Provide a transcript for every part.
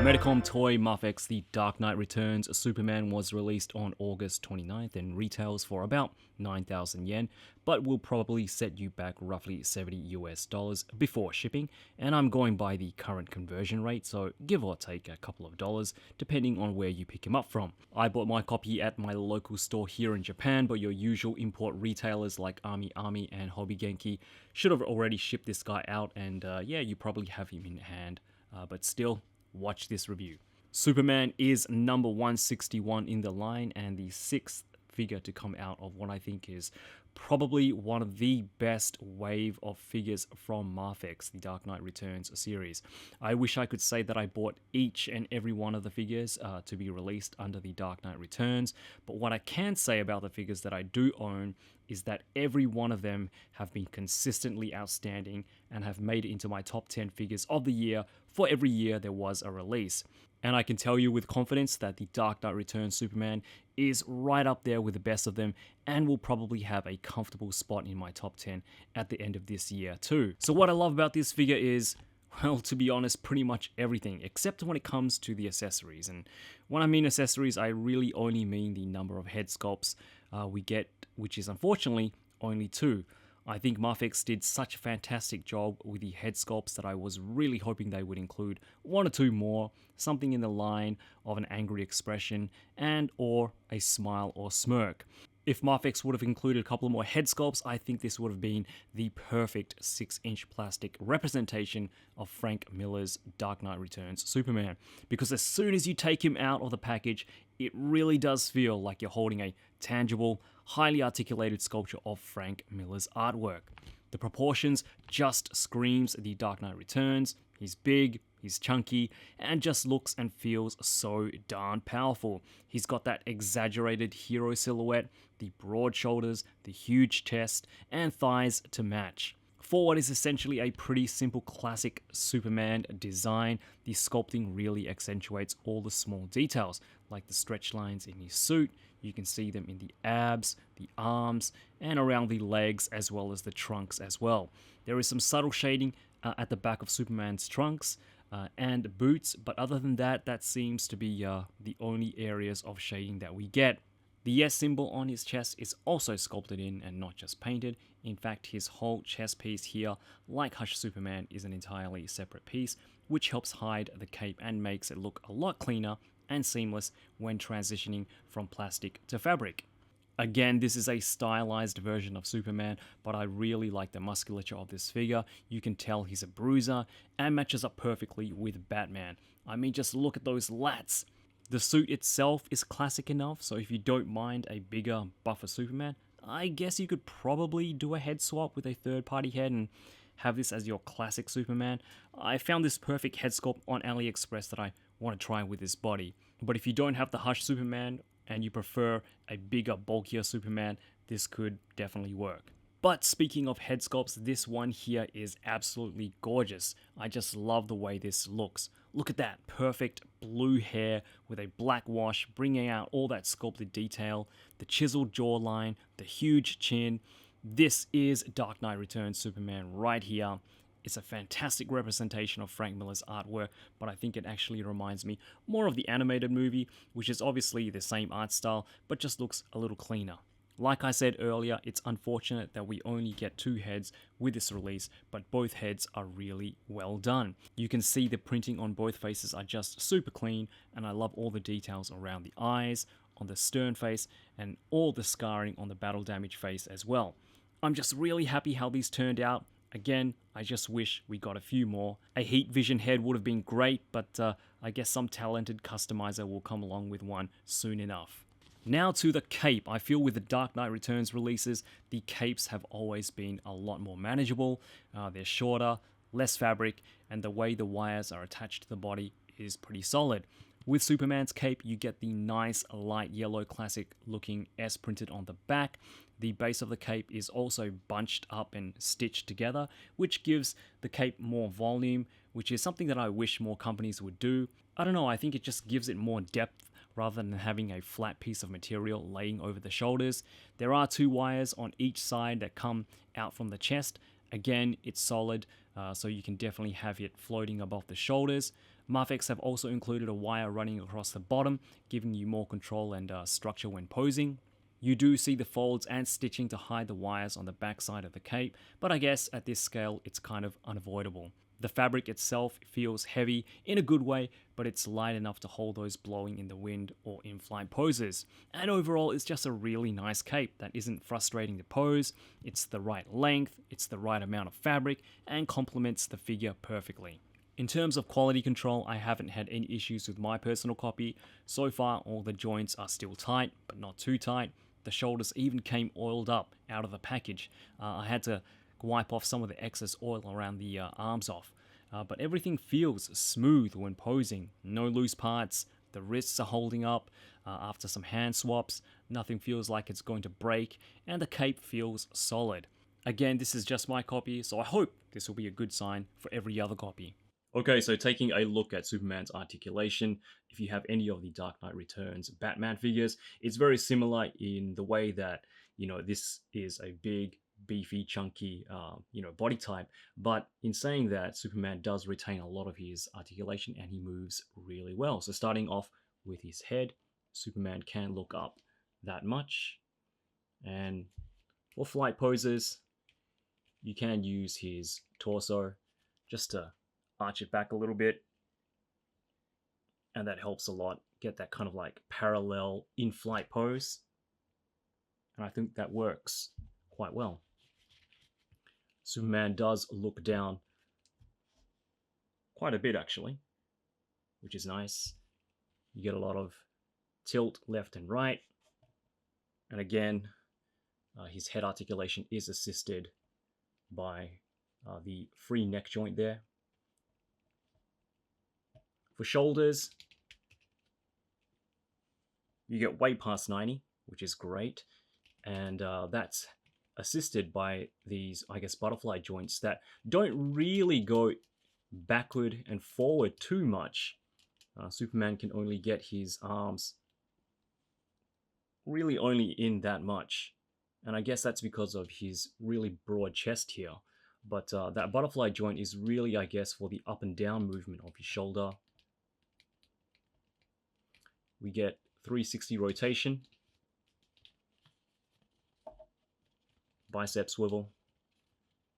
Medicom toy Mafex The Dark Knight Returns Superman was released on August 29th and retails for about 9,000 yen, but will probably set you back roughly $70 before shipping, and I'm going by the current conversion rate, so give or take a couple of dollars depending on where you pick him up from. I bought my copy at my local store here in Japan, but your usual import retailers like Ami and Hobby Genki should have already shipped this guy out, and yeah, you probably have him in hand, but still, watch this review. Superman is number 161 in the line and the sixth figure to come out of what I think is probably one of the best wave of figures from Mafex, the Dark Knight Returns series. I wish I could say that I bought each and every one of the figures to be released under the Dark Knight Returns, but what I can say about the figures that I do own is that every one of them have been consistently outstanding and have made it into my top 10 figures of the year for every year there was a release. And I can tell you with confidence that the Dark Knight Returns Superman is right up there with the best of them and will probably have a comfortable spot in my top 10 at the end of this year too. So what I love about this figure is, well, to be honest, pretty much everything, except when it comes to the accessories. And when I mean accessories, I really only mean the number of head sculpts we get, which is unfortunately only 2. I think Mafex did such a fantastic job with the head sculpts that I was really hoping they would include 1 or 2 more, something in the line of an angry expression and or a smile or smirk. If Mafex would have included a couple more head sculpts, I think this would have been the perfect 6-inch plastic representation of Frank Miller's Dark Knight Returns Superman. Because as soon as you take him out of the package, it really does feel like you're holding a tangible, highly articulated sculpture of Frank Miller's artwork. The proportions just screams the Dark Knight Returns. He's big, he's chunky, and just looks and feels so darn powerful. He's got that exaggerated hero silhouette, the broad shoulders, the huge chest, and thighs to match. For what is essentially a pretty simple classic Superman design, the sculpting really accentuates all the small details, like the stretch lines in his suit. You can see them in the abs, the arms, and around the legs, as well as the trunks as well. There is some subtle shading at the back of Superman's trunks and boots, but other than that, that seems to be the only areas of shading that we get. The yes symbol on his chest is also sculpted in and not just painted. In fact, his whole chest piece here, like Hush Superman, is an entirely separate piece, which helps hide the cape and makes it look a lot cleaner and seamless when transitioning from plastic to fabric. Again, this is a stylized version of Superman, but I really like the musculature of this figure. You can tell he's a bruiser and matches up perfectly with Batman. I mean, just look at those lats. The suit itself is classic enough, so if you don't mind a bigger, buffer Superman, I guess you could probably do a head swap with a third-party head and have this as your classic Superman. I found this perfect head sculpt on AliExpress that I want to try with this body. But if you don't have the Hush Superman and you prefer a bigger, bulkier Superman, this could definitely work. But speaking of head sculpts, this one here is absolutely gorgeous. I just love the way this looks. Look at that perfect blue hair with a black wash, bringing out all that sculpted detail, the chiseled jawline, the huge chin. This is Dark Knight Returns Superman right here. It's a fantastic representation of Frank Miller's artwork, but I think it actually reminds me more of the animated movie, which is obviously the same art style, but just looks a little cleaner. Like I said earlier, it's unfortunate that we only get 2 heads with this release, but both heads are really well done. You can see the printing on both faces are just super clean, and I love all the details around the eyes, on the stern face, and all the scarring on the battle damage face as well. I'm just really happy how these turned out. Again, I just wish we got a few more. A heat vision head would have been great, but I guess some talented customizer will come along with one soon enough. Now to the cape. I feel with the Dark Knight Returns releases, the capes have always been a lot more manageable. They're shorter, less fabric, and the way the wires are attached to the body is pretty solid. With Superman's cape, you get the nice light yellow classic looking S printed on the back. The base of the cape is also bunched up and stitched together, which gives the cape more volume, which is something that I wish more companies would do. I don't know, I think it just gives it more depth rather than having a flat piece of material laying over the shoulders. There are 2 wires on each side that come out from the chest. Again, it's solid, so you can definitely have it floating above the shoulders. Mafex have also included a wire running across the bottom, giving you more control and structure when posing. You do see the folds and stitching to hide the wires on the backside of the cape, but I guess at this scale it's kind of unavoidable. The fabric itself feels heavy in a good way, but it's light enough to hold those blowing in the wind or in-flight poses. And overall, it's just a really nice cape that isn't frustrating to pose, it's the right length, it's the right amount of fabric, and complements the figure perfectly. In terms of quality control, I haven't had any issues with my personal copy. So far, all the joints are still tight, but not too tight. The shoulders even came oiled up out of the package. I had to wipe off some of the excess oil around the arms off. But everything feels smooth when posing. No loose parts. The wrists are holding up after some hand swaps. Nothing feels like it's going to break. And the cape feels solid. Again, this is just my copy, so I hope this will be a good sign for every other copy. Okay, so taking a look at Superman's articulation, if you have any of the Dark Knight Returns Batman figures, it's very similar in the way that, this is a big, beefy, chunky, body type. But in saying that, Superman does retain a lot of his articulation and he moves really well. So starting off with his head, Superman can look up that much. And for flight poses, you can use his torso just to arch it back a little bit, and that helps a lot get that kind of like parallel in-flight pose, and I think that works quite well. Superman does look down quite a bit actually, which is nice. You get a lot of tilt left and right, and again his head articulation is assisted by the free neck joint there. For shoulders, you get way past 90, which is great. And that's assisted by these, I guess, butterfly joints that don't really go backward and forward too much. Superman can only get his arms really only in that much. And I guess that's because of his really broad chest here. But that butterfly joint is really, I guess, for the up and down movement of his shoulder. We get 360 rotation, bicep swivel,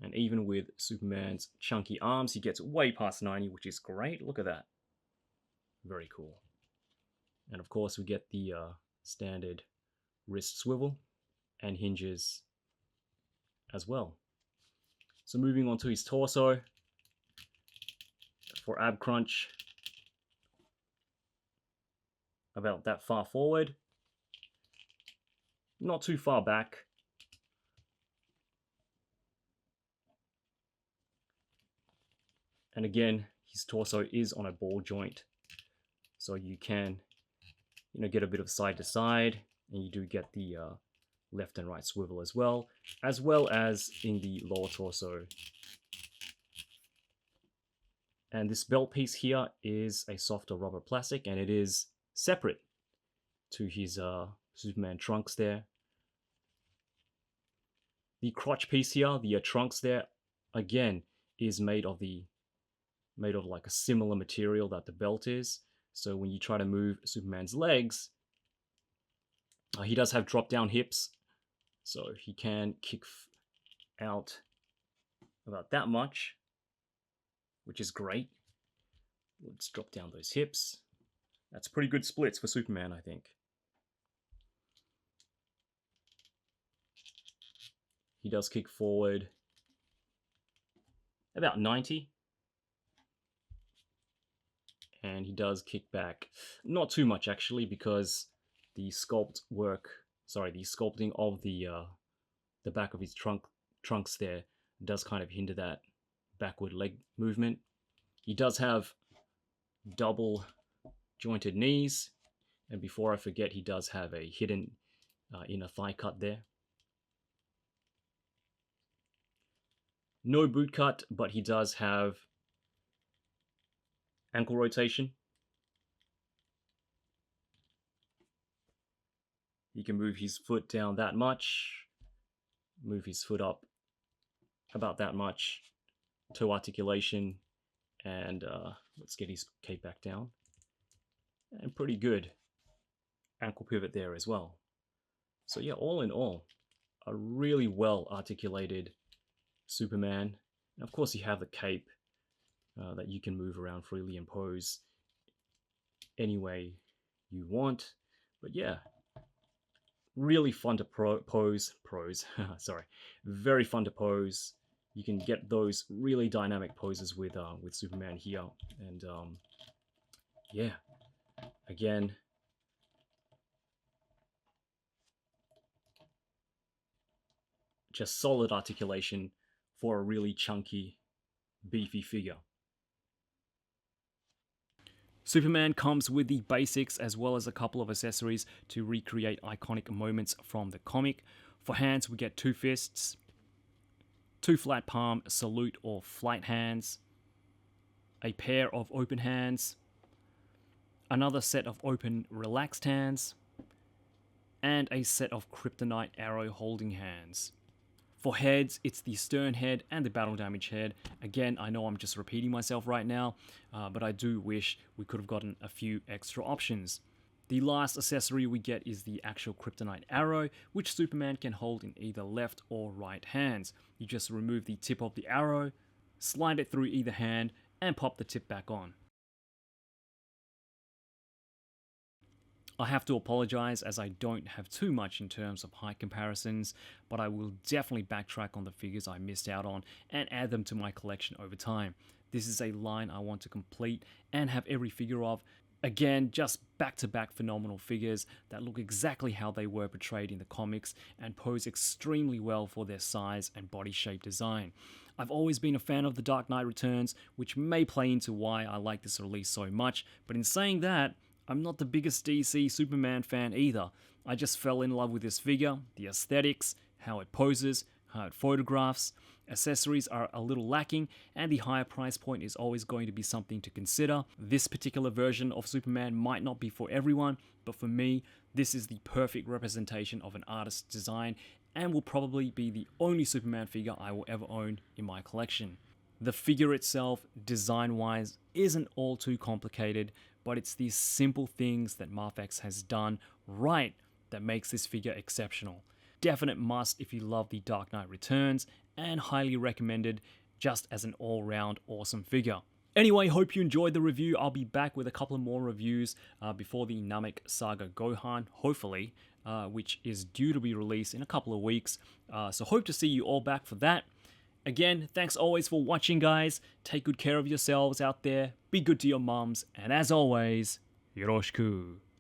and even with Superman's chunky arms, he gets way past 90, which is great. Look at that. Very cool. And of course, we get the standard wrist swivel and hinges as well. So moving on to his torso, for ab crunch, about that far forward, not too far back. And again, his torso is on a ball joint, so you can, get a bit of side to side, and you do get the left and right swivel as well as in the lower torso. And this belt piece here is a softer rubber plastic, and it is separate to his Superman trunks there. The crotch piece here, the trunks there, again, is made of like a similar material that the belt is. So when you try to move Superman's legs, he does have drop down hips, so he can kick out about that much, which is great. Let's drop down those hips. That's pretty good splits for Superman, I think. He does kick forward about 90. And he does kick back not too much actually, because the sculpting of the back of his trunks there does kind of hinder that backward leg movement. He does have double jointed knees, and before I forget, he does have a hidden inner thigh cut there. No boot cut, but he does have ankle rotation. He can move his foot down that much, move his foot up about that much, toe articulation, And let's get his cape back down. And pretty good ankle pivot there as well. So yeah, all in all, a really well articulated Superman. And of course you have the cape that you can move around freely and pose any you want. But yeah, really fun to pose. Sorry, very fun to pose. You can get those really dynamic poses with Superman here, and yeah, again, just solid articulation for a really chunky, beefy figure. Superman comes with the basics as well as a couple of accessories to recreate iconic moments from the comic. For hands, we get 2 fists, 2 flat palm salute or flight hands, a pair of open hands, another set of open relaxed hands, and a set of kryptonite arrow holding hands. For heads, it's the stern head and the battle damage head. Again, I know I'm just repeating myself right now, but I do wish we could have gotten a few extra options. The last accessory we get is the actual kryptonite arrow, which Superman can hold in either left or right hands. You just remove the tip of the arrow, slide it through either hand, and pop the tip back on. I have to apologize as I don't have too much in terms of height comparisons, but I will definitely backtrack on the figures I missed out on and add them to my collection over time. This is a line I want to complete and have every figure of. Again, just back-to-back phenomenal figures that look exactly how they were portrayed in the comics and pose extremely well for their size and body shape design. I've always been a fan of The Dark Knight Returns, which may play into why I like this release so much, but in saying that, I'm not the biggest DC Superman fan either. I just fell in love with this figure, the aesthetics, how it poses, how it photographs. Accessories are a little lacking, and the higher price point is always going to be something to consider. This particular version of Superman might not be for everyone, but for me, this is the perfect representation of an artist's design and will probably be the only Superman figure I will ever own in my collection. The figure itself, design-wise, isn't all too complicated, but it's these simple things that Mafex has done right that makes this figure exceptional. Definite must if you love The Dark Knight Returns, and highly recommended just as an all-round awesome figure. Anyway, hope you enjoyed the review. I'll be back with a couple of more reviews before the Namek Saga Gohan, hopefully, which is due to be released in a couple of weeks. So hope to see you all back for that. Again, thanks always for watching, guys. Take good care of yourselves out there. Be good to your mums. And as always, yoroshiku.